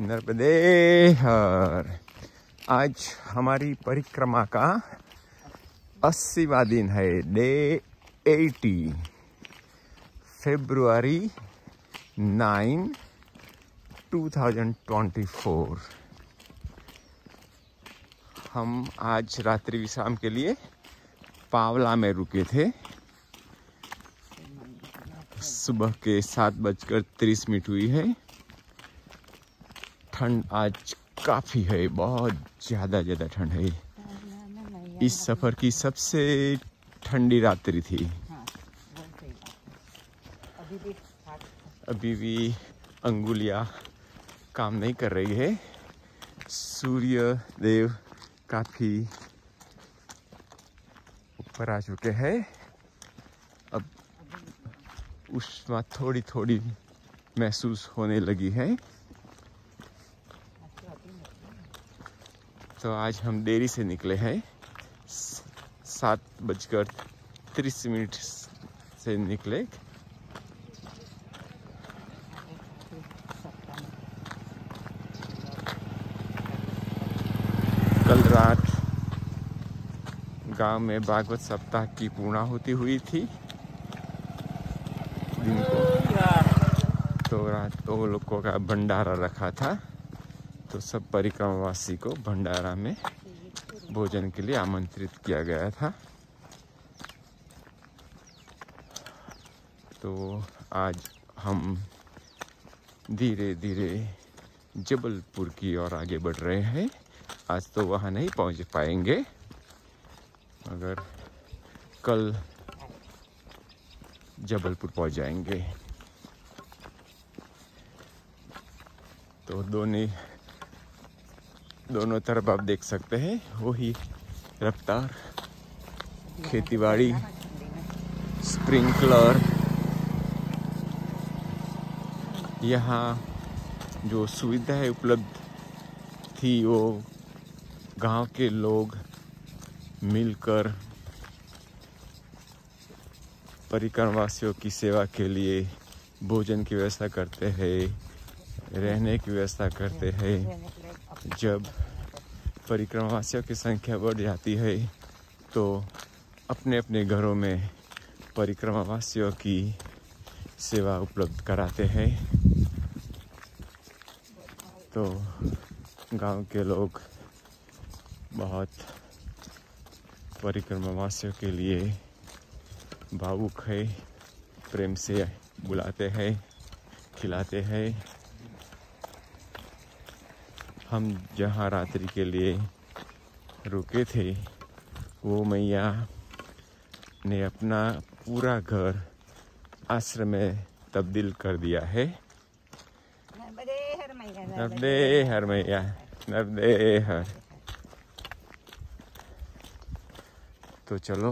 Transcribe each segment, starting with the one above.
नर्मदे हर। आज हमारी परिक्रमा का 80वां दिन है, डे 80, February 9, 2024। हम आज रात्रि विश्राम के लिए पावला में रुके थे। सुबह के 7:30 हुई है। ठंड आज काफ़ी है, बहुत ज़्यादा ठंड है। इस सफ़र की सबसे ठंडी रात्रि थी। अभी भी अंगुलियां काम नहीं कर रही है। सूर्य देव काफ़ी ऊपर आ चुके हैं। अब ऊष्मा थोड़ी थोड़ी महसूस होने लगी है। तो आज हम देरी से निकले हैं, 7:30 से निकले। कल रात गांव में भागवत सप्ताह की पूर्णाहुति हुई थी दिन को। तो रात तो लोगों का भंडारा रखा था, तो सब परिक्रमावासी को भंडारा में भोजन के लिए आमंत्रित किया गया था। तो आज हम धीरे धीरे जबलपुर की ओर आगे बढ़ रहे हैं। आज तो वहाँ नहीं पहुँच पाएंगे, मगर कल जबलपुर पहुँच जाएंगे। तो दोनों तरफ आप देख सकते हैं वही रफ्तार, खेतीबाड़ी, स्प्रिंकलर। यहाँ जो सुविधाएं उपलब्ध थी वो गांव के लोग मिलकर परिक्रमवासियों की सेवा के लिए भोजन की व्यवस्था करते हैं, रहने की व्यवस्था करते हैं। जब परिक्रमावासियों की संख्या बढ़ जाती है तो अपने अपने घरों में परिक्रमावासियों की सेवा उपलब्ध कराते हैं। तो गांव के लोग बहुत परिक्रमावासियों के लिए भावुक है, प्रेम से बुलाते हैं, खिलाते हैं। हम जहाँ रात्रि के लिए रुके थे वो मैया ने अपना पूरा घर आश्रम में तब्दील कर दिया है। नर्मदे हर मैया, नर्मदे हर। तो चलो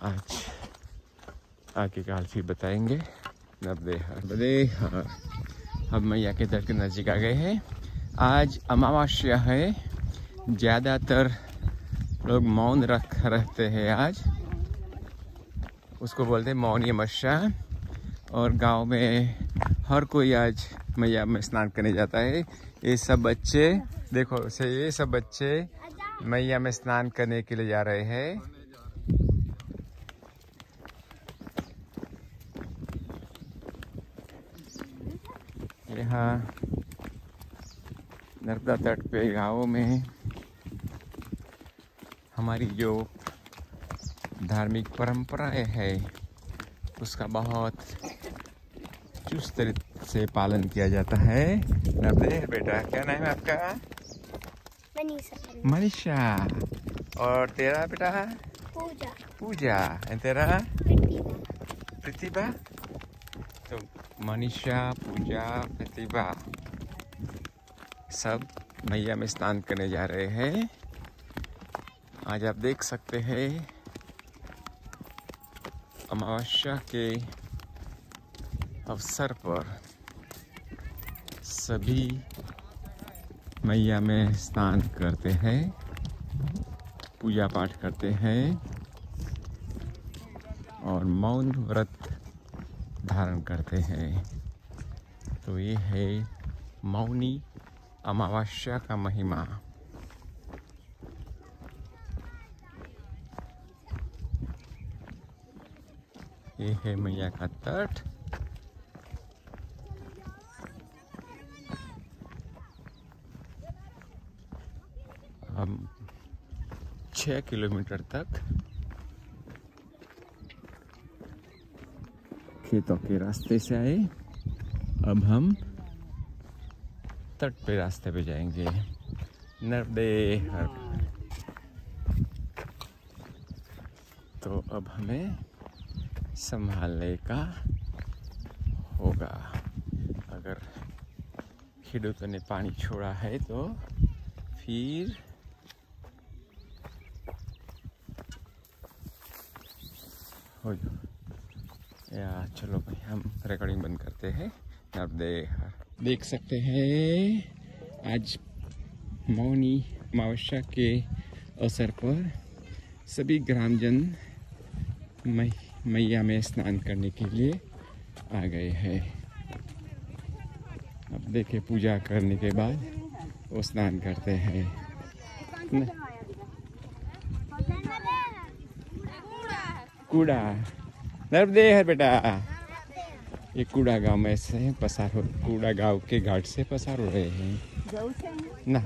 आज आगे का हाल फिर बताएंगे। नर्मदे हर, नर्मदे हर। हम मैया के दर के नज़दीक आ गए हैं। आज अमावस्या है। ज़्यादातर लोग मौन रहते हैं आज, उसको बोलते हैं मौनी अमावस्या। और गांव में हर कोई आज मैया में स्नान करने जाता है। ये सब बच्चे देखो से, ये सब बच्चे मैया में स्नान करने के लिए जा रहे हैं। यहाँ नर्मदा तट पे गाँव में हमारी जो धार्मिक परंपराएं है उसका बहुत चुस्त तरीके से पालन किया जाता है। नर्मदे बेटा, क्या नाम है आपका? मनीषा। और तेरा बेटा? पूजा। पूजा। तेरा? प्रतिभा। तो मनीषा, पूजा, प्रतिभा सब मैया में स्नान करने जा रहे हैं। आज आप देख सकते हैं अमावस्या के अवसर पर सभी मैया में स्नान करते हैं, पूजा पाठ करते हैं और मौन व्रत धारण करते हैं। तो ये है मौनी अमावस्या का महिमा। ये है मैया का तट। हम 6 किलोमीटर तक खेतों के रास्ते से आए। अब हम तट पे रास्ते पे जाएंगे। नर्मदे हर। तो अब हमें संभालने का होगा। अगर खेडूतों ने पानी छोड़ा है तो फिर हो जाओ या चलो भाई हम रिकॉर्डिंग बंद करते हैं। आप देख सकते हैं आज मौनी अमावस्या के अवसर पर सभी ग्रामजन मैया में स्नान करने के लिए आ गए हैं। अब देखिए पूजा करने के बाद वो स्नान करते हैं। कूड़ा नर्मदे हर बेटा। ये कूड़ा गांव में से पसार हो, कूड़ा गांव के घाट से पसार हो रहे हैं ना।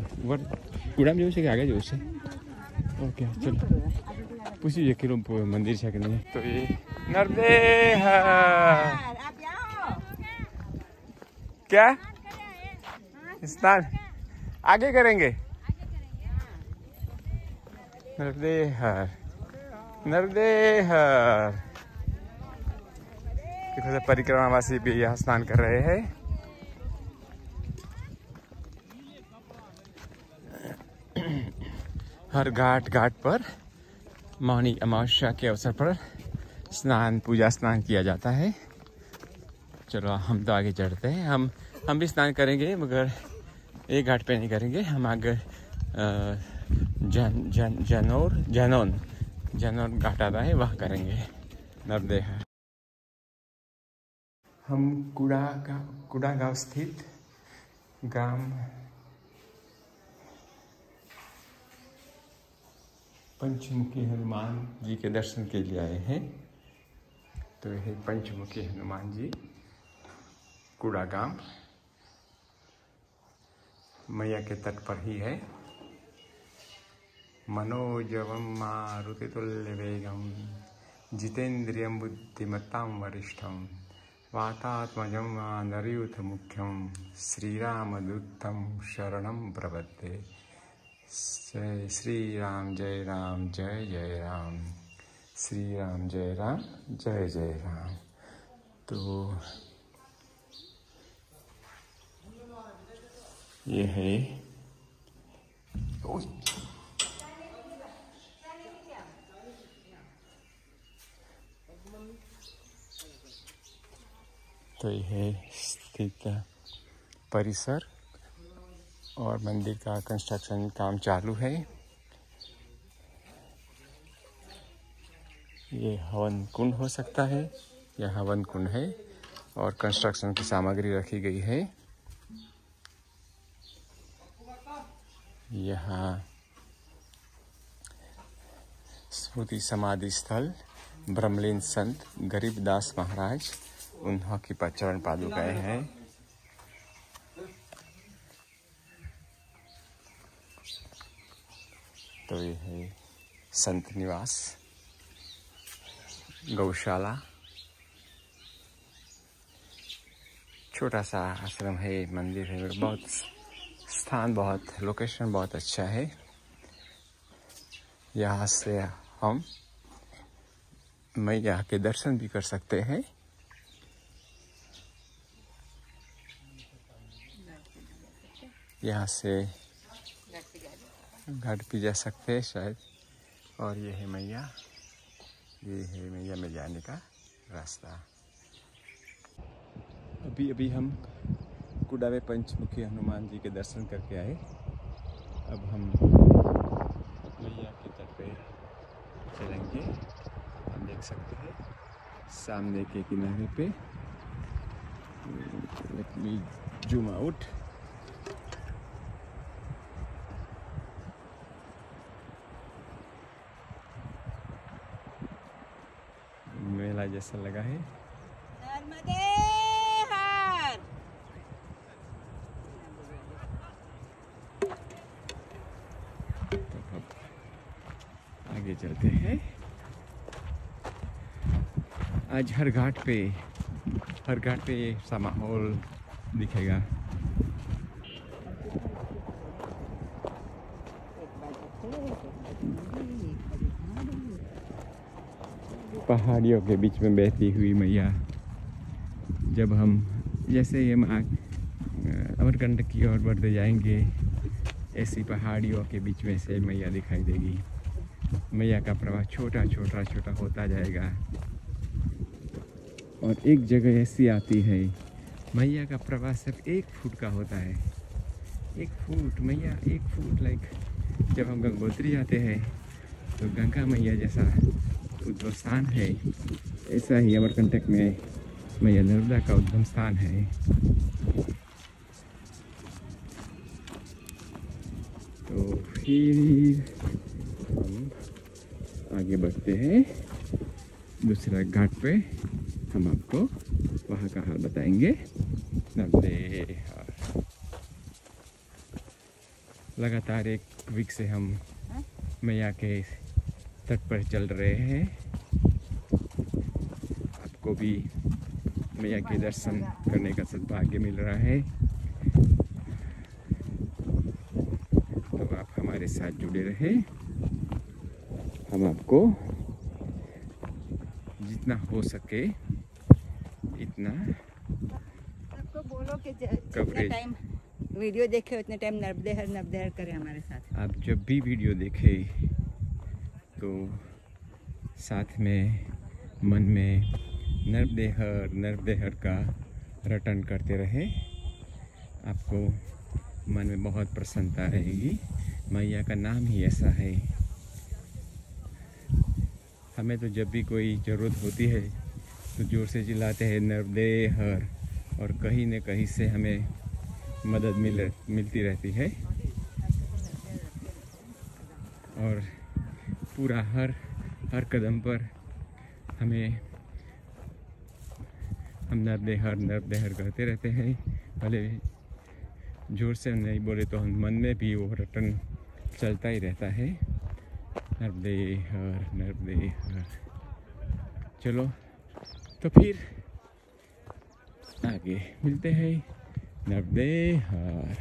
कूड़ा में जो से आगे जो से ओके चलो पूछिए कि मंदिर है कि नहीं। तो ये नर्मदे क्या स्नान आगे करेंगे। नर्मदे हर नर्मदे हर। परिक्रमावासी भी यहाँ स्नान कर रहे हैं। हर घाट पर मौनी अमावस्या के अवसर पर पूजा स्नान किया जाता है। चलो हम तो आगे चढ़ते हैं। हम भी स्नान करेंगे मगर एक घाट पे नहीं करेंगे। हम आगे जनौन घाट आता है वहाँ करेंगे। नर्मदे हर। हम कूड़ा गांव स्थित ग्राम पंचमुखी हनुमान जी के दर्शन के लिए आए हैं। तो यह पंचमुखी हनुमान जी कूड़ा गांव मैया के तट पर ही है। मनोजवम मारुतितुल्य वेगम जितेन्द्रियं बुद्धिमत्तां वरिष्ठम वातात्मजं नरयूथ मुख्यम श्रीरामदूतं शरणं प्रपद्ये। जय श्री राम जय राम जय जय राम। श्री राम जय राम जय जय राम। तो ये है तो यह स्थित परिसर और मंदिर का कंस्ट्रक्शन काम चालू है। ये हवन कुंड हो सकता है। यह हवन कुंड है और कंस्ट्रक्शन की सामग्री रखी गई है। यहाँ स्मृति समाधि स्थल ब्रह्मलीन संत गरीबदास महाराज उनकी चरण पादुकाएं हैं। तो ये है संत निवास गौशाला। छोटा सा आश्रम है, मंदिर है। बहुत लोकेशन बहुत अच्छा है। यहाँ से हम मैया के दर्शन भी कर सकते हैं। यहाँ से घाट भी जा सकते हैं शायद। और ये है मैया में जाने का रास्ता। अभी हम कूड़ा में पंचमुखी हनुमान जी के दर्शन करके आए। अब हम मैया के तट पे चलेंगे। हम देख सकते हैं सामने के किनारे पे लेट मी जूम आउट। नाला जैसा लगा है। नर्मदे हर। तो अब आगे चलते हैं। आज हर घाट पे ऐसा माहौल दिखेगा। पहाड़ियों के बीच में बहती हुई मैया। जब हम जैसे ही हम अमरकंटक की ओर बढ़ते जाएंगे, ऐसी पहाड़ियों के बीच में से मैया दिखाई देगी। मैया का प्रवाह छोटा छोटा छोटा होता जाएगा और एक जगह ऐसी आती है, मैया का प्रवाह सिर्फ 1 फुट का होता है। 1 फुट मैया, 1 फुट लाइक जब हम गंगोत्री आते हैं तो गंगा मैया जैसा उद्गम स्थान है, ऐसा ही अमरकंटक में मैया नर्मदा का उद्गम स्थान है। तो फिर हम आगे बढ़ते हैं दूसरा घाट पे। हम आपको वहाँ का हाल बताएंगे। नर्मदे हर। लगातार 1 वीक से हम मैया के तट पर चल रहे हैं। आपको भी मैया के दर्शन करने का सौभाग्य मिल रहा है, तो आप हमारे साथ जुड़े रहे। हम आपको जितना हो सके इतना सबको बोलो कि जितना कवरेज, टाइम वीडियो देखे उतने टाइम नर्मदे हर करें हमारे साथ। आप जब भी वीडियो देखें तो साथ में मन में नर्मदे हर का रटन करते रहे। आपको मन में बहुत प्रसन्नता रहेगी। मैया का नाम ही ऐसा है। हमें तो जब भी कोई ज़रूरत होती है तो जोर से चिल्लाते हैं नर्मदे हर, और कहीं न कहीं से हमें मदद मिलती रहती है। और पूरा हर कदम पर हम नर्मदे हर कहते रहते हैं। भले जोर से नहीं बोले तो हम मन में भी वो रटन चलता ही रहता है, नर्मदे हर। चलो तो फिर आगे मिलते हैं। नर्मदे हर।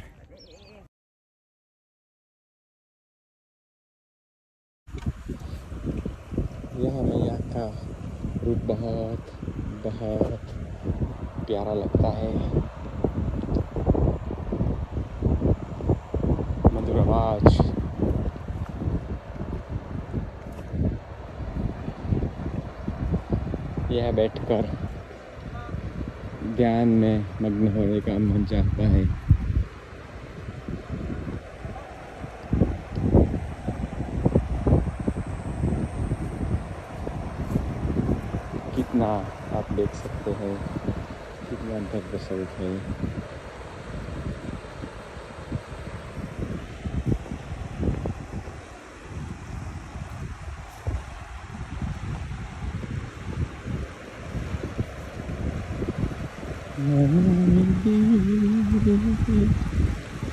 यहाँ मैया का रूप बहुत बहुत प्यारा लगता है। मधुर आवाज, यह बैठकर ध्यान में मग्न होने का मन चाहता है। कितना आप देख सकते हैं, कितना भव्य स्वरूप है।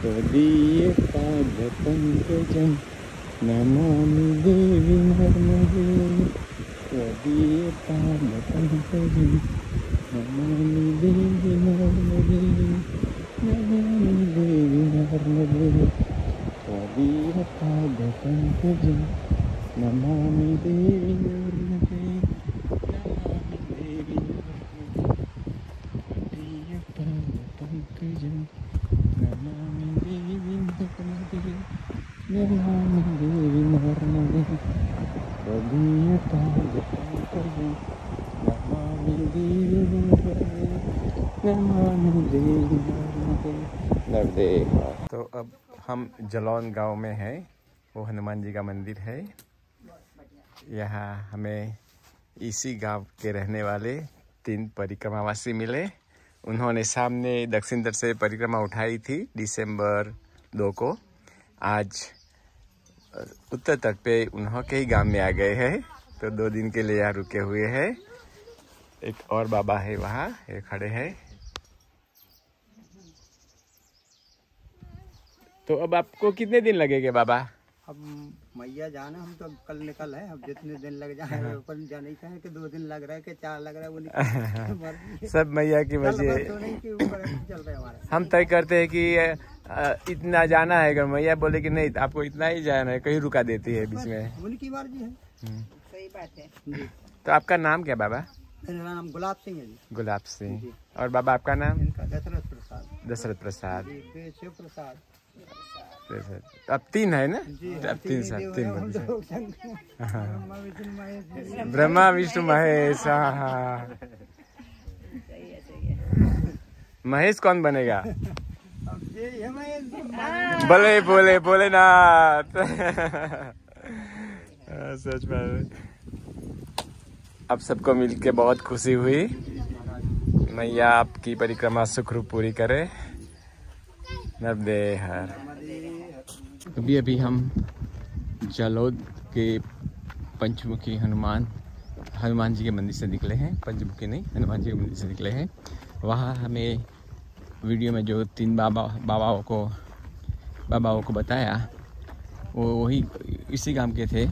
त्वदीय पाद पंकजं नमामि देवी नर्मदे। त्वदीय पाद पंकजं नमामि देवी नर्मदे। नमामि देवी नर्मदे। त्वदीय पाद पंकजं नमामि देवी नर्मदे। नमामि देवी नर्मदे। त्वदीय पाद पंकजं नमामि देवी नर्मदे। नमामि देवी नर्मदे। त्वदीय पाद पंकजं नमामि देवी नर्मदे। नमामि देवी नर्मदे। नर्मदे। तो अब हम जलौन गांव में हैं। वो हनुमान जी का मंदिर है। यहाँ हमें इसी गांव के रहने वाले 3 परिक्रमावासी मिले। उन्होंने सामने दक्षिण तट से परिक्रमा उठाई थी दिसंबर 2 को। आज उत्तर तट पे उन्हों के ही गांव में आ गए हैं, तो 2 दिन के लिए यहाँ रुके हुए हैं। एक और बाबा है वहाँ, ये खड़े हैं। तो अब आपको कितने दिन लगेंगे बाबा? अब मैया जाना, हम तो कल निकल है, अब जितने दिन लग जाए अपन जाने का है कि 2 दिन लग रहा है कि 4 लग रहा है, वो निकल सब मैया की वजह। चल रहे हमारे। हम तय करते हैं कि इतना जाना है, अगर मैया बोले कि नहीं आपको इतना ही जाना है, कहीं रुका देती है बीच में, उनकी मर्जी है। सही बात है जी। तो आपका नाम क्या बाबा? मेरा नाम गुलाब सिंह है जी। गुलाब सिंह। और बाबा आपका नाम? इनका दशरथ प्रसाद। दशरथ प्रसाद। जी, शिव प्रसाद। अब 3 है ना? जी, अब 3 साल 3 बन गए। ब्रह्मा विष्णु महेश। ब्रह्मा विष्णु महेश। हाँ, सही है महेश कौन बनेगा? अब यही है महेश। बोले बोले भोलेनाथ। सच बात। अब सबको मिलके बहुत खुशी हुई। मैया आपकी परिक्रमा सुखरूप पूरी करे। नर्मदे हर। अभी हम जलोद के पंचमुखी हनुमान जी के मंदिर से निकले हैं। पंचमुखी नहीं, हनुमान जी के मंदिर से निकले हैं। वहाँ हमें वीडियो में जो 3 बाबाओं को बताया, वो वही इसी गांव के थे।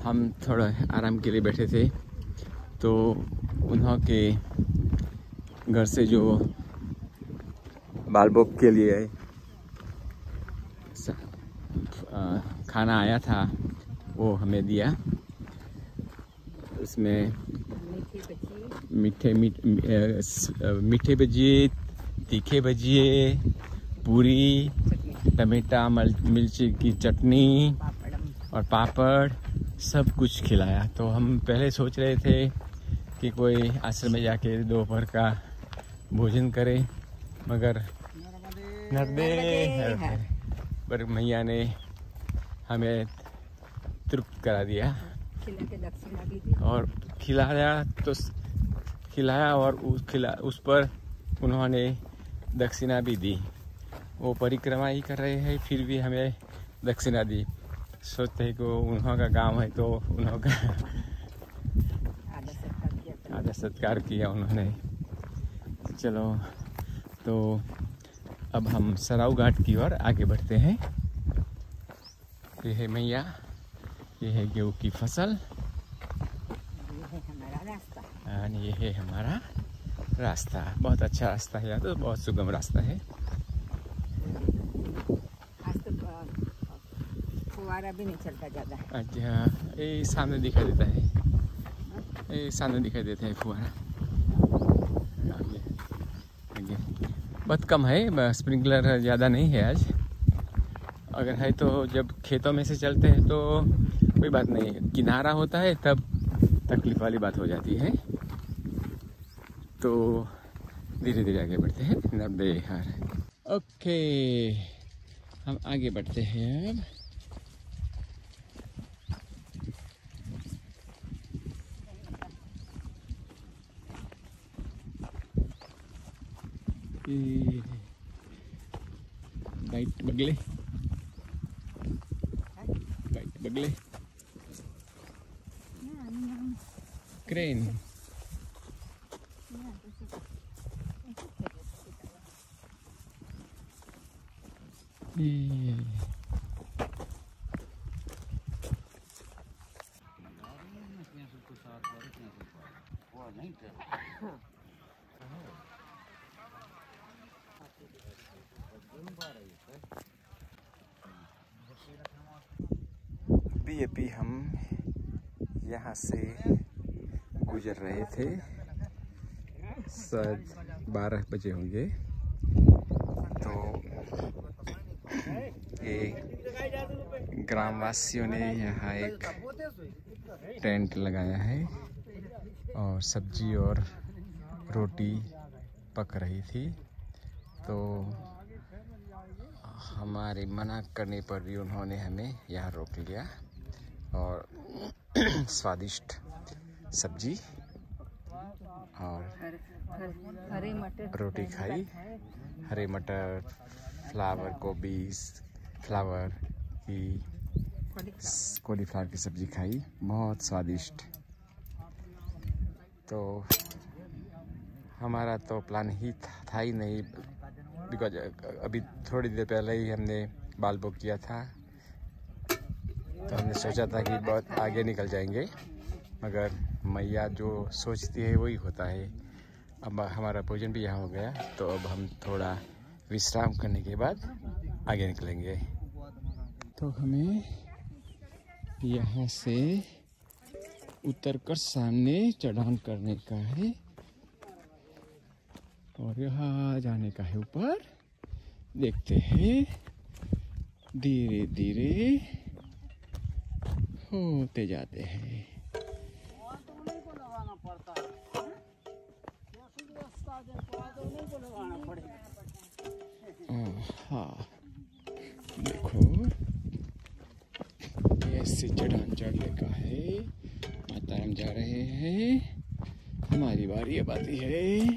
हम थोड़ा आराम के लिए बैठे थे, तो उन्हों के घर से जो बालबोग के लिए खाना आया था वो हमें दिया। उसमें मीठे भजिए, तीखे भजिए, पूरी, टमाटा मिर्ची की चटनी और पापड़ सब कुछ खिलाया। तो हम पहले सोच रहे थे कि कोई आश्रम में जाके दोपहर का भोजन करें, मगर नर्मदे पर मैया ने हमें तृप्त करा दिया और खिलाया और उस पर उन्होंने दक्षिणा भी दी। वो परिक्रमा ही कर रहे हैं, फिर भी हमें दक्षिणा दी। सोचते हैं कि उन्हों का गांव है तो उन्हों का आदर सत्कार किया उन्होंने। चलो, तो अब हम सराव घाट की ओर आगे बढ़ते हैं। ये है मैया, ये है गेहूँ की फसल, और ये है हमारा रास्ता। बहुत अच्छा रास्ता है, तो बहुत सुगम रास्ता है। फुवारा भी नहीं चलता ज़्यादा। अच्छा, ये सामने दिखाई देता है, ये सामने दिखाई देता है फुवारा। आगे बहुत कम है, स्प्रिंकलर ज़्यादा नहीं है आज। अगर है तो जब खेतों में से चलते हैं तो कोई बात नहीं, किनारा होता है तब तकलीफ वाली बात हो जाती है। तो धीरे धीरे आगे बढ़ते हैं। नर्मदे हर। ओके, हम आगे बढ़ते हैं अब। वाइट बगले क्रेन। अभी हम यहाँ से गुजर रहे थे, शायद 12 बजे होंगे। तो ये ग्रामवासियों ने यहाँ एक टेंट लगाया है और सब्जी और रोटी पक रही थी। तो हमारे मना करने पर भी उन्होंने हमें यहाँ रोक लिया और स्वादिष्ट सब्जी और हरे मटर रोटी खाई। हरे मटर, फ्लावर, कॉलीफ्लावर की सब्जी खाई, बहुत स्वादिष्ट। तो हमारा तो प्लान ही था ही नहीं, बिकॉज अभी थोड़ी देर पहले ही हमने बाल बुक किया था, तो हमने सोचा था कि बहुत आगे निकल जाएंगे, मगर मैया जो सोचती है वही होता है। अब हमारा भोजन भी यहाँ हो गया, तो अब हम थोड़ा विश्राम करने के बाद आगे निकलेंगे। तो हमें यहाँ से उतरकर सामने चढ़ान करने का है और यहाँ जाने का है ऊपर। देखते हैं धीरे धीरे होते जाते हैं। हाँ देखो, ऐसे चढ़ान चढ़ने का है। माता हम जा रहे हैं, हमारी बारी अब आती है।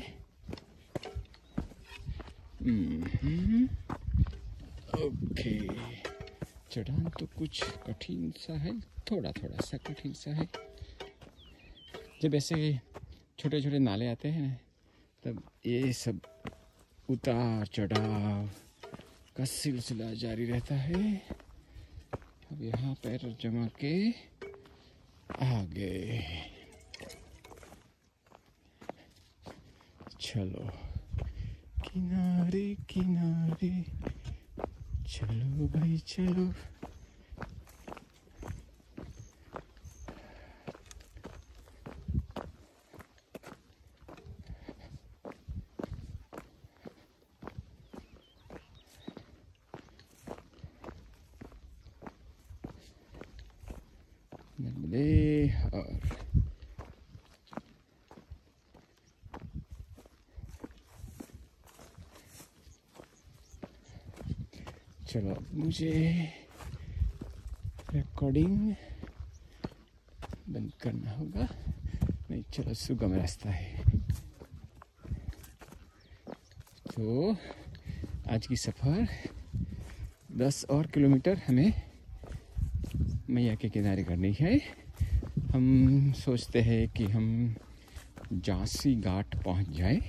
ओके, चढ़ान तो कुछ कठिन सा है, थोड़ा थोड़ा सा कठिन सा है। जब ऐसे छोटे छोटे नाले आते हैं तब ये सब उतार चढ़ाव का सिलसिला जारी रहता है। अब यहाँ पैर जमा के आगे चलो, किनारे किनारे चलो भाई चलो। नर्मदे और चलो, मुझे रिकॉर्डिंग बंद करना होगा। नहीं, चलो, सुगम रास्ता है। तो आज की सफ़र 10 और किलोमीटर हमें मैया के किनारे करनी है। हम सोचते हैं कि हम जासी घाट पहुंच जाए।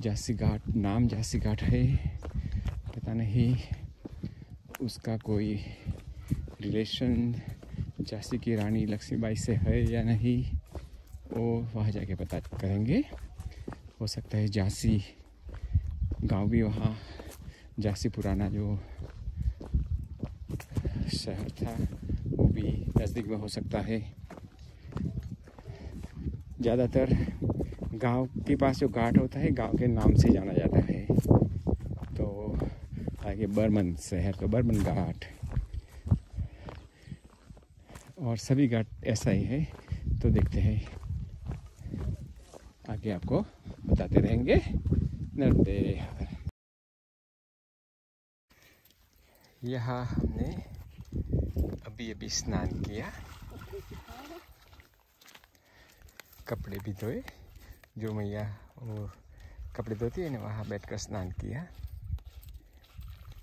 जासी घाट, नाम जासी घाट है, पता नहीं उसका कोई रिलेशन झांसी की रानी लक्ष्मीबाई से है या नहीं, वो वहाँ जाके पता करेंगे। हो सकता है झांसी गांव भी वहाँ, झांसी पुराना जो शहर था वो भी नज़दीक में हो सकता है। ज़्यादातर गांव के पास जो घाट होता है गांव के नाम से जाना जाता है। तो आगे बर्मन शहर तो बर्मन घाट, और सभी घाट ऐसा ही है। तो देखते हैं, आगे आपको बताते रहेंगे। नर्मदे। यहाँ हमने अभी स्नान किया, कपड़े भी धोए। जो मैया वो कपड़े धोती है ना, वहाँ बैठकर स्नान किया,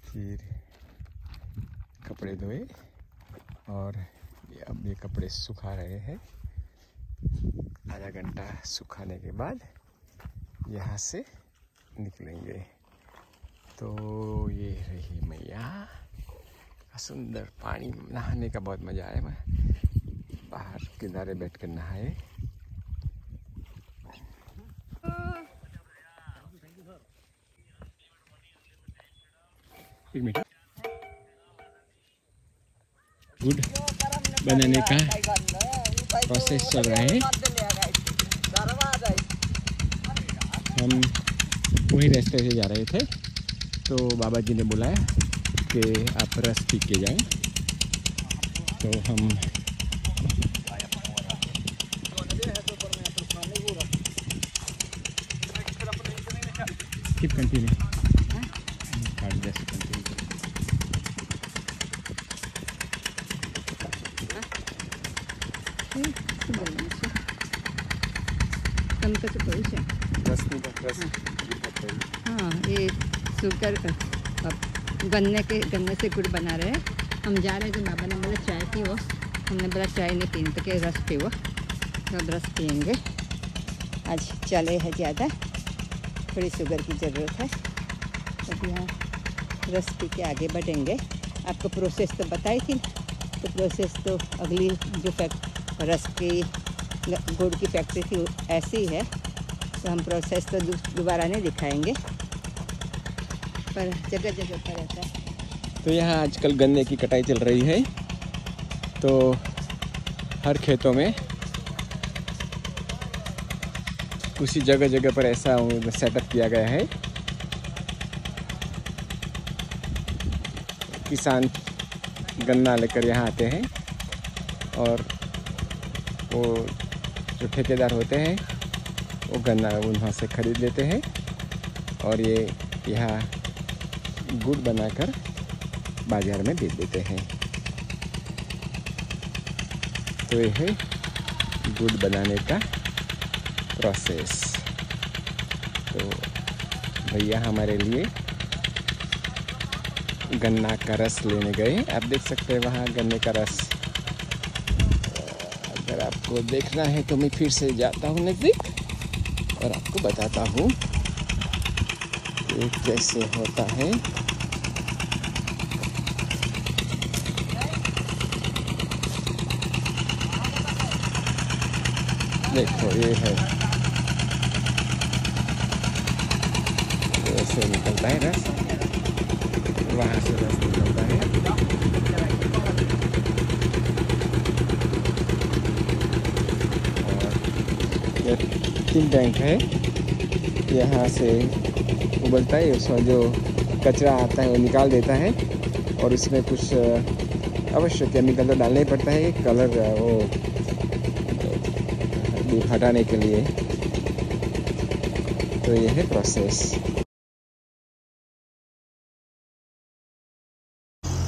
फिर कपड़े धोए और अब ये कपड़े सुखा रहे हैं। आधा घंटा सुखाने के बाद यहाँ से निकलेंगे। तो ये रही मैया, सुंदर पानी, नहाने का बहुत मज़ा आया। मैं बाहर किनारे बैठकर नहाए। गुड बनाने का प्रोसेस चल रहा है। हम वही रास्ते से जा रहे थे, तो बाबा जी ने बुलाया कि आप रस पी के जाएं। तो हम कीप कंटिन्यू, जैसे कंटिन्यू। हाँ, ये शुगर गन्ने से गुड़ बना रहे हैं। हम जा रहे हैं, तो बाबा ने बोला चाय पी, वो हमने बोला चाय नहीं पीनी, तो क्या रस पी वो। अब रस पियेंगे। आज चले है ज़्यादा, थोड़ी शुगर की ज़रूरत है। अब यहाँ रस पी के आगे बढ़ेंगे। आपको प्रोसेस तो बताई थी, तो प्रोसेस तो अगली जो रस की गुड़ की फैक्ट्री थी ऐसी है, तो हम प्रोसेस तो दोबारा नहीं दिखाएंगे, पर जगह जगह पर रहता है। तो यहाँ आजकल गन्ने की कटाई चल रही है, तो हर खेतों में उसी जगह जगह पर ऐसा सेटअप किया गया है। किसान गन्ना लेकर यहाँ आते हैं और वो जो ठेकेदार होते हैं वो गन्ना उन्हीं से ख़रीद लेते हैं और ये यहाँ गुड़ बनाकर बाज़ार में बेच देते हैं। तो ये है गुड़ बनाने का प्रोसेस। तो भैया हमारे लिए गन्ना का रस लेने गए। आप देख सकते हैं वहाँ गन्ने का रस। अगर आपको देखना है तो मैं फिर से जाता हूँ नज़दीक और आपको बताता हूँ कि कैसे होता है। देखो ये है, ऐसे निकलता है रस, वहाँ से रस निकलता है। और ये 3 टैंक है, यहाँ से उबलता है, उसमें जो कचरा आता है वो निकाल देता है और इसमें कुछ अवश्य केमिकल तो डालना ही पड़ता है, कलर वो हटाने के लिए। तो ये है प्रोसेस।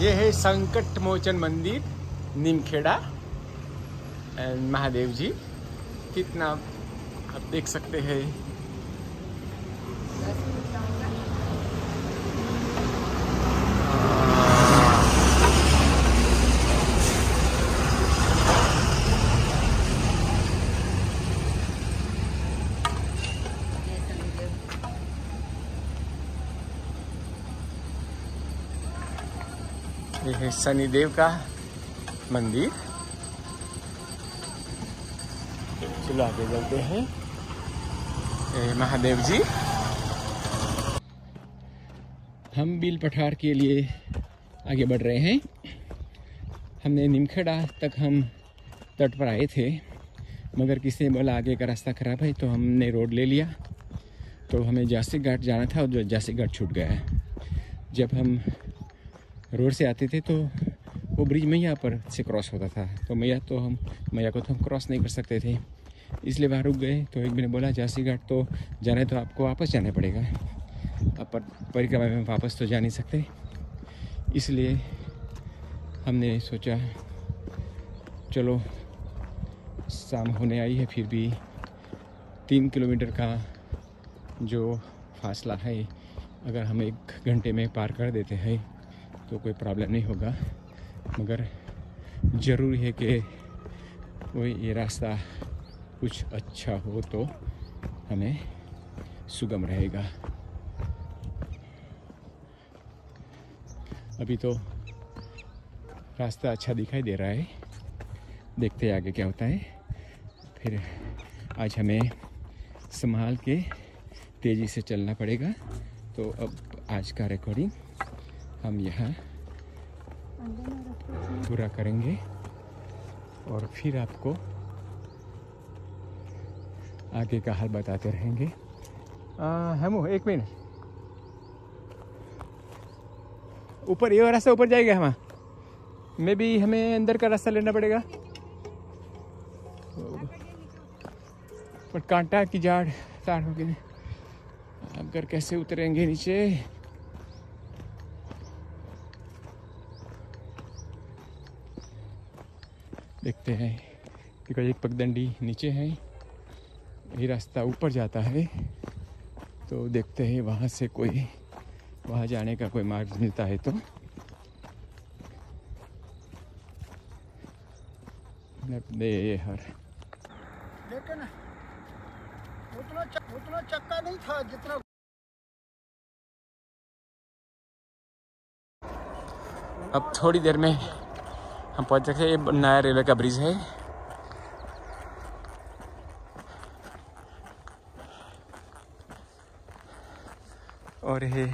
ये है संकट मोचन मंदिर नीमखेड़ा एंड महादेव जी। कितना आप देख सकते हैं। ये है शनिदेव का मंदिर। चलो आगे चलते हैं। महादेव जी। हम बिल पठार के लिए आगे बढ़ रहे हैं। हमने नीमखेड़ा तक हम तट पर आए थे, मगर किसी ने बोला आगे का रास्ता खराब है, तो हमने रोड ले लिया। तो हमें जासी घाट जाना था और जो जासी घाट छूट गया। जब हम रोड से आते थे तो वो ब्रिज मैया पर से क्रॉस होता था, तो मैया को तो हम क्रॉस नहीं कर सकते थे, इसलिए वहाँ रुक गए। तो एक मैंने बोला जासी घाट तो जाना है तो आपको वापस जाना पड़ेगा, अब परिक्रमा में वापस तो जा नहीं सकते। इसलिए हमने सोचा चलो शाम होने आई है, फिर भी 3 किलोमीटर का जो फासला है अगर हम 1 घंटे में पार कर देते हैं तो कोई प्रॉब्लम नहीं होगा, मगर ज़रूरी है कि कोई ये रास्ता कुछ अच्छा हो तो हमें सुगम रहेगा। अभी तो रास्ता अच्छा दिखाई दे रहा है, देखते हैं आगे क्या होता है। फिर आज हमें संभाल के तेज़ी से चलना पड़ेगा। तो अब आज का रिकॉर्डिंग हम यहाँ पूरा करेंगे और फिर आपको आगे का हाल बताते रहेंगे। हम 1 मिनट ऊपर, ये रास्ता ऊपर जाएगा। हम में भी हमें अंदर का रास्ता लेना पड़ेगा, पर कांटा की झाड़ स्टार्ट हो गई। अगर कैसे उतरेंगे नीचे। देखते हैं कि एक पगडंडी नीचे है, ये रास्ता ऊपर जाता है। तो देखते हैं वहाँ से कोई वहाँ जाने का कोई मार्ग मिलता है तो। नर्मदे हर। लेकिन उतना चक्का नहीं था जितना। अब थोड़ी देर में हम पहुंच जाएंगे। ये नया रेलवे का ब्रिज है। और ये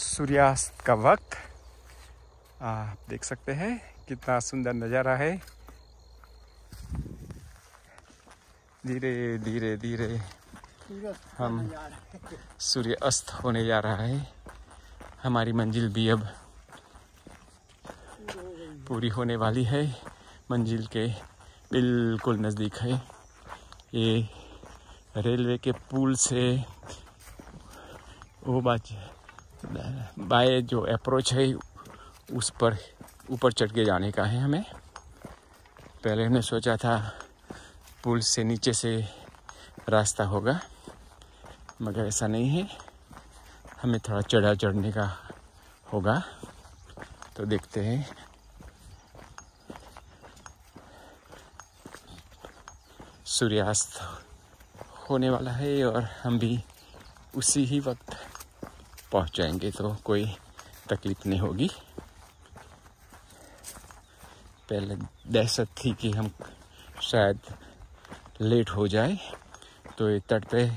सूर्यास्त का वक्त आप देख सकते हैं कितना सुंदर नज़ारा है। धीरे धीरे धीरे हम सूर्य अस्त होने जा रहा है। हमारी मंजिल भी अब पूरी होने वाली है। मंजिल के बिल्कुल नज़दीक है। ये रेलवे के पुल से वो बाय जो अप्रोच है उस पर ऊपर चढ़ के जाने का है हमें। पहले हमने सोचा था पुल से नीचे से रास्ता होगा, मगर ऐसा नहीं है। हमें थोड़ा चढ़ने का होगा। तो देखते हैं। सूर्यास्त होने वाला है और हम भी उसी ही वक्त पहुंच जाएंगे, तो कोई तकलीफ नहीं होगी। पहले दहशत थी कि हम शायद लेट हो जाए, तो ये तट पे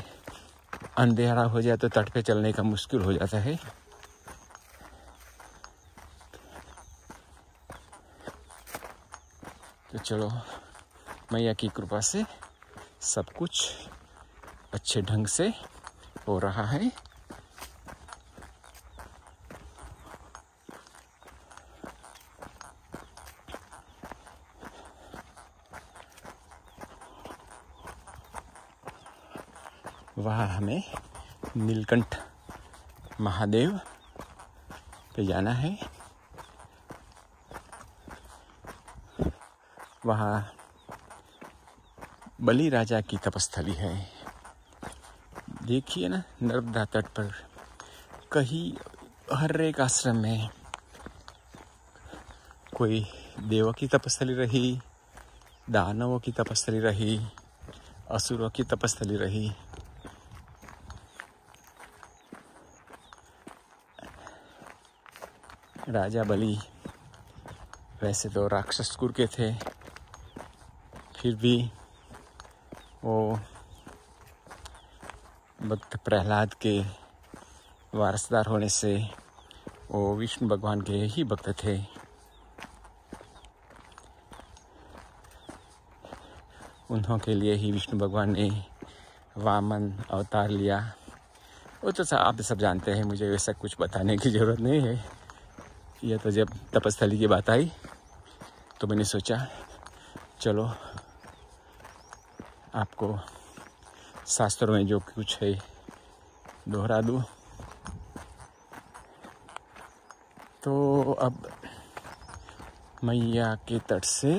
अंधेरा हो जाए तो तट पे चलने का मुश्किल हो जाता है। तो चलो, मैया की कृपा से सब कुछ अच्छे ढंग से हो रहा है। वहाँ हमें नीलकंठ महादेव पे जाना है। वहाँ बलि राजा की तपस्थली है। देखिए ना, नर्मदा तट पर कहीं हर एक आश्रम में कोई देवों की तपस्थली रही, दानवों की तपस्थली रही, असुरों की तपस्थली रही। राजा बलि वैसे तो राक्षस कुल के थे, फिर भी वो भक्त प्रहलाद के वारसदार होने से वो विष्णु भगवान के ही भक्त थे। उन्हों के लिए ही विष्णु भगवान ने वामन अवतार लिया। वो तो आप सब जानते हैं, मुझे वैसा कुछ बताने की ज़रूरत नहीं है। यह तो जब तपस्थली की बात आई तो मैंने सोचा चलो आपको शास्त्रों में जो कुछ है दोहरा दूँ। तो अब मैया के तट से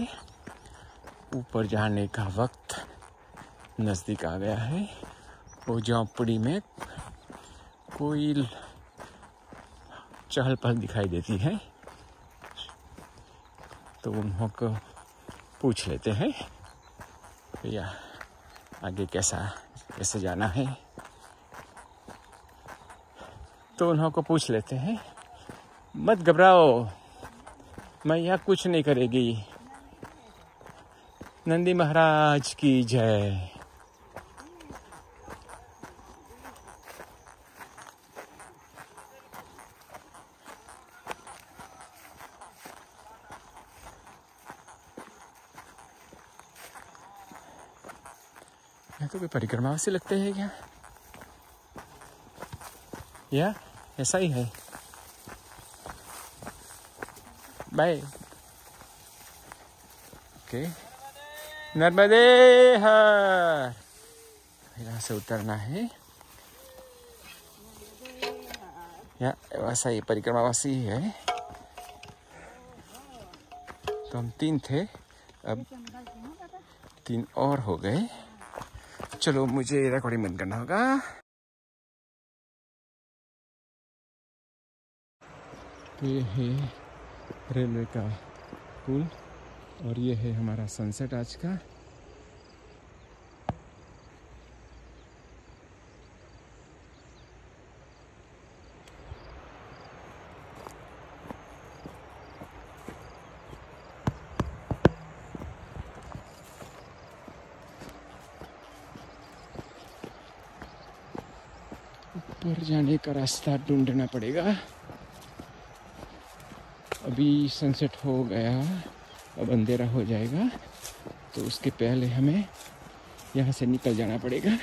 ऊपर जाने का वक्त नज़दीक आ गया है। वो झोंपड़ी में कोई चहल पहल दिखाई देती है, तो उन्हों को पूछ लेते हैं भैया आगे कैसे जाना है। तो उन्हों को पूछ लेते हैं, मत घबराओ, मैया कुछ नहीं करेगी। नंदी महाराज की जय। तो कोई परिक्रमा से लगते हैं क्या, या ऐसा ही है? बाय। ओके, नर्मदे हर। यहाँ से उतरना है या वैसा ही परिक्रमा वासी ही है। तो हम 3 थे, अब 3 और हो गए। चलो मुझे रिकॉर्डिंग बंद करना होगा। ये है रेलवे का पुल और ये है हमारा सनसेट आज का। ऊपर जाने का रास्ता ढूंढना पड़ेगा। अभी सनसेट हो गया, अब अंधेरा हो जाएगा, तो उसके पहले हमें यहाँ से निकल जाना पड़ेगा।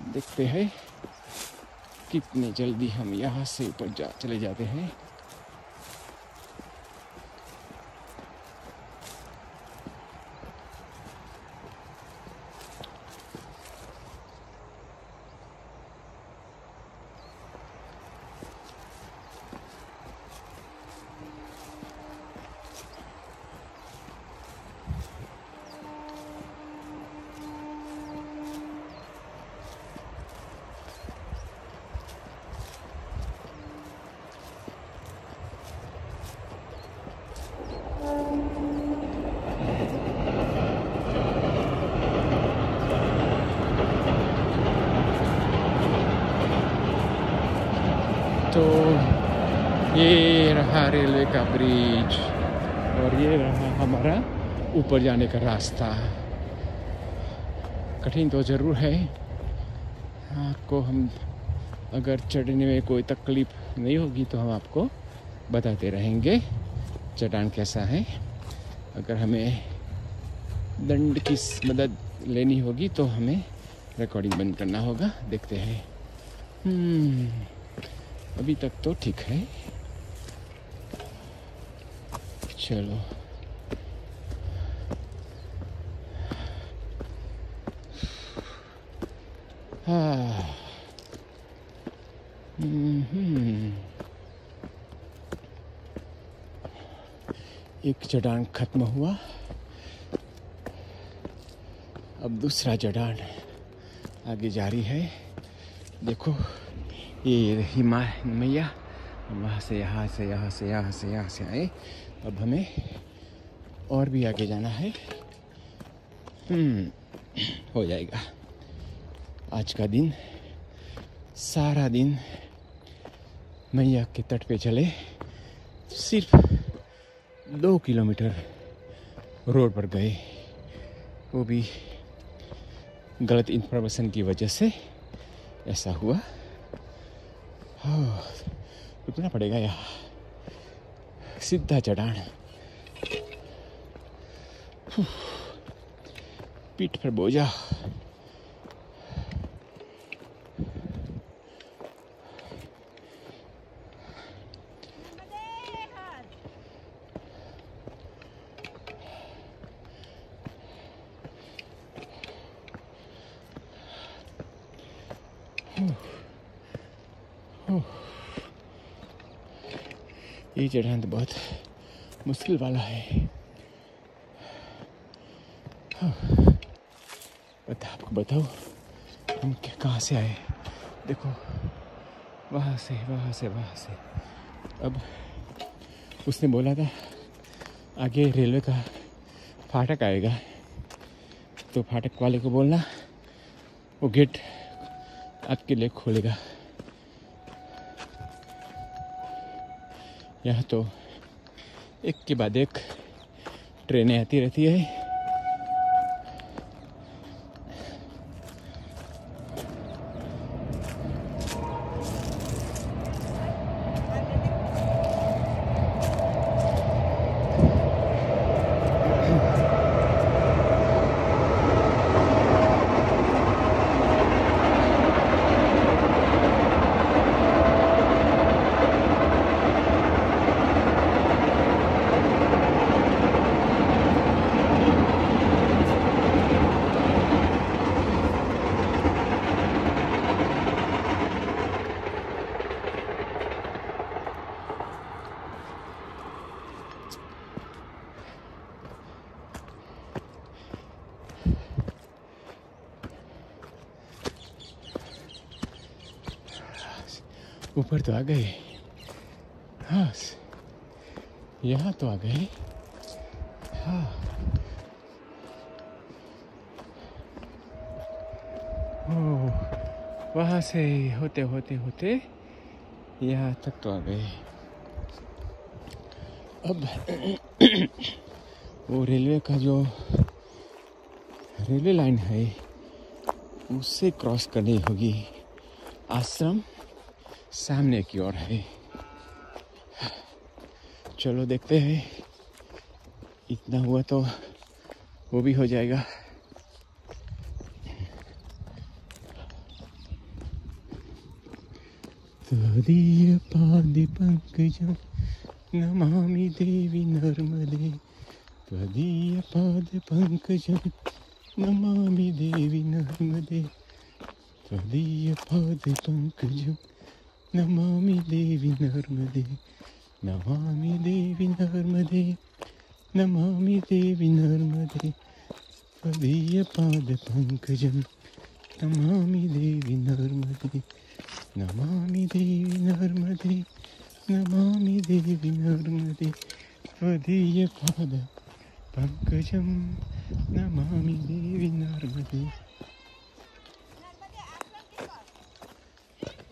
देखते हैं कितने जल्दी हम यहाँ से ऊपर चले जाते हैं। तो ये रहा रेलवे का ब्रिज और ये रहा हमारा ऊपर जाने का रास्ता। कठिन तो ज़रूर है, आपको हम अगर चढ़ने में कोई तकलीफ नहीं होगी तो हम आपको बताते रहेंगे चट्टान कैसा है। अगर हमें दंड की मदद लेनी होगी तो हमें रिकॉर्डिंग बंद करना होगा। देखते हैं। अभी तक तो ठीक है। चलो एक चट्टान खत्म हुआ, अब दूसरा चट्टान आगे जारी है। देखो ये रही माँ मैया, वहाँ से यहाँ से यहाँ से यहाँ से यहाँ से आए। अब हमें और भी आगे जाना है। हो जाएगा। आज का दिन सारा दिन मैया के तट पे चले, सिर्फ 2 किलोमीटर रोड पर गए, वो भी गलत इन्फॉर्मेशन की वजह से ऐसा हुआ। रुकना पड़ेगा यहाँ, सीधा चढ़ान, पीठ पर बोझा। ये चढ़ान तो बहुत मुश्किल वाला है। आपको बताओ हम कहाँ से आए। देखो वहाँ से वहाँ से वहाँ से। अब उसने बोला था आगे रेलवे का फाटक आएगा, तो फाटक वाले को बोलना वो गेट आपके लिए खोलेगा। यहाँ तो एक के बाद एक ट्रेनें आती रहती है। ऊपर तो आ गए। हाँ यहाँ तो आ गए। हाँ वहाँ से होते होते होते यहाँ तक तो आ गए। अब वो रेलवे का जो रेलवे लाइन है उससे क्रॉस करनी होगी। आश्रम सामने की ओर है। चलो देखते हैं, इतना हुआ तो वो भी हो जाएगा। त्वदीय पाद पंकजं नमामि देवी नर्मदे, त्वदीय पाद पंकजं नमामि देवी नर्मदे, त्वदीय पाद पंकजं नमामि देवी नर्मदे, नमामि देवी नर्मदे, नमामि देवी नर्मदे, त्वदीय पाद पंकजं नमामि देवी नर्मदे, नमामि देवी नर्मदे, नमामि देवी नर्मदे, त्वदीय पाद पंकजं नमामि देवी नर्मदे।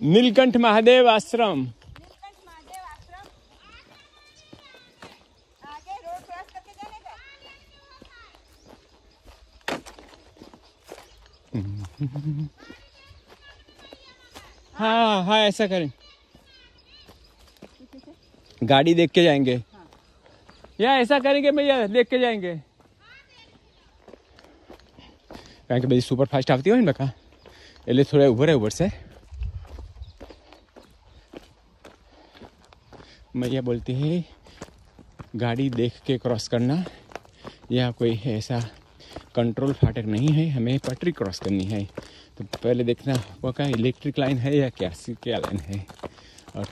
नीलकंठ महादेव आश्रम। हाँ हाँ ऐसा करें, गाड़ी देख के जाएंगे। हाँ। या ऐसा करेंगे भैया, देख के जाएंगे। कहें कि भाई सुपर फास्ट आती हो इन बका एले थोड़ा ऊपर से मैया बोलती है गाड़ी देख के क्रॉस करना। यह कोई ऐसा कंट्रोल फाटक नहीं है, हमें पटरी क्रॉस करनी है। तो पहले देखना वो क्या इलेक्ट्रिक लाइन है या क्या लाइन है। और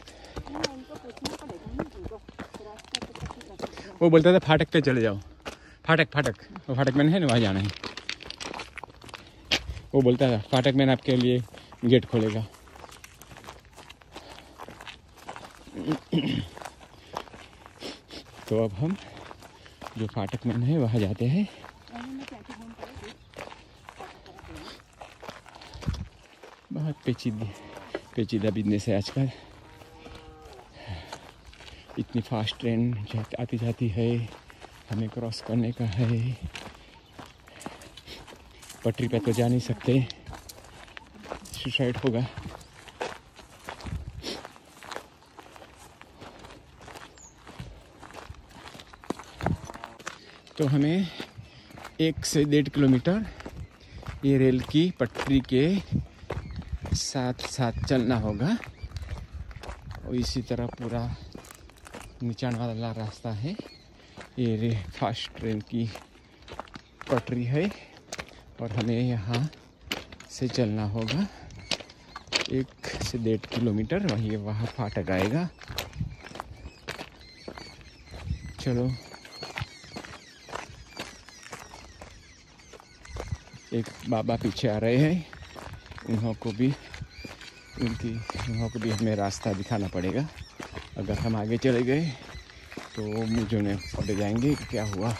वो बोलता था फाटक पे चले जाओ, फाटक वो फाटक मैंने है ना, वहाँ जाना है। वो बोलता था फाटक मैंने आपके लिए गेट खोलेगा। तो अब हम जो फाटक मैन है वहाँ जाते हैं। बहुत पेचीदा बिजनेस है आजकल। इतनी फास्ट ट्रेन आती जाती है, हमें क्रॉस करने का है। पटरी पे तो जा नहीं सकते, सुसाइड होगा। तो हमें 1 से 1.5 किलोमीटर ये रेल की पटरी के साथ चलना होगा। और इसी तरह पूरा नीचान वाला रास्ता है। ये फास्ट ट्रेन की पटरी है और हमें यहाँ से चलना होगा 1 से 1.5 किलोमीटर। वहाँ फाटक आएगा। चलो, एक बाबा पीछे आ रहे हैं, उन्हों को भी हमें रास्ता दिखाना पड़ेगा। अगर हम आगे चले गए तो मुझे उन्हें पड़ जाएंगे कि क्या हुआ।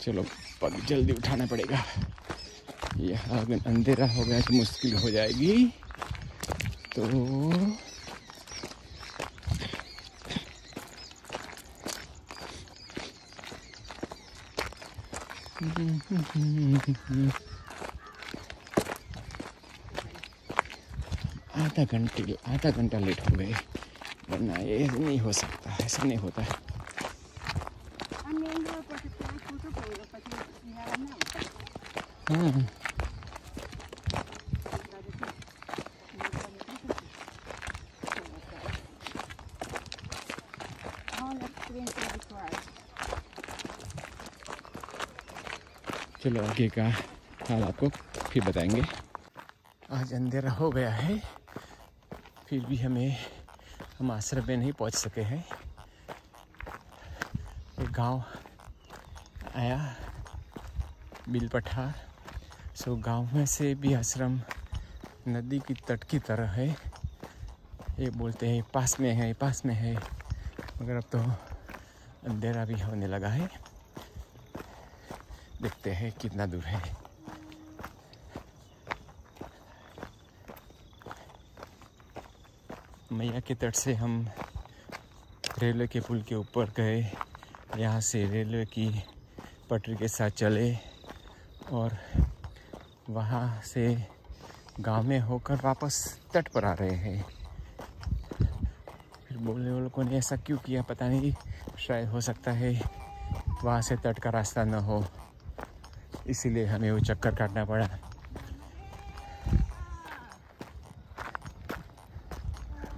चलो पग जल्दी उठाना पड़ेगा, यहाँ अगर अंधेरा हो गया तो मुश्किल हो जाएगी। तो आधा घंटा लेट हो गए, वरना ये नहीं हो सकता, ऐसा नहीं होता है। हाँ चलो आगे का हाल आपको फिर बताएंगे। आज अंधेरा हो गया है, फिर भी हम आश्रम में नहीं पहुंच सके हैं। एक गांव आया बिलपठार, सो गांव में से भी आश्रम नदी की तट की तरह है। ये बोलते हैं पास में है, मगर अब तो अंधेरा भी होने लगा है। देखते हैं कितना दूर है। मैया के तट से हम रेलवे के पुल के ऊपर गए, यहाँ से रेलवे की पटरी के साथ चले और वहाँ से गांव में होकर वापस तट पर आ रहे हैं। फिर बोलने वालों को ने ऐसा क्यों किया पता नहीं, शायद हो सकता है वहाँ से तट का रास्ता न हो, इसीलिए हमें वो चक्कर काटना पड़ा।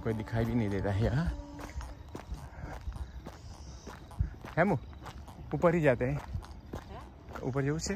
कोई दिखाई भी नहीं देता है यहाँ। है मुँह ऊपर ही जाते हैं, ऊपर जो से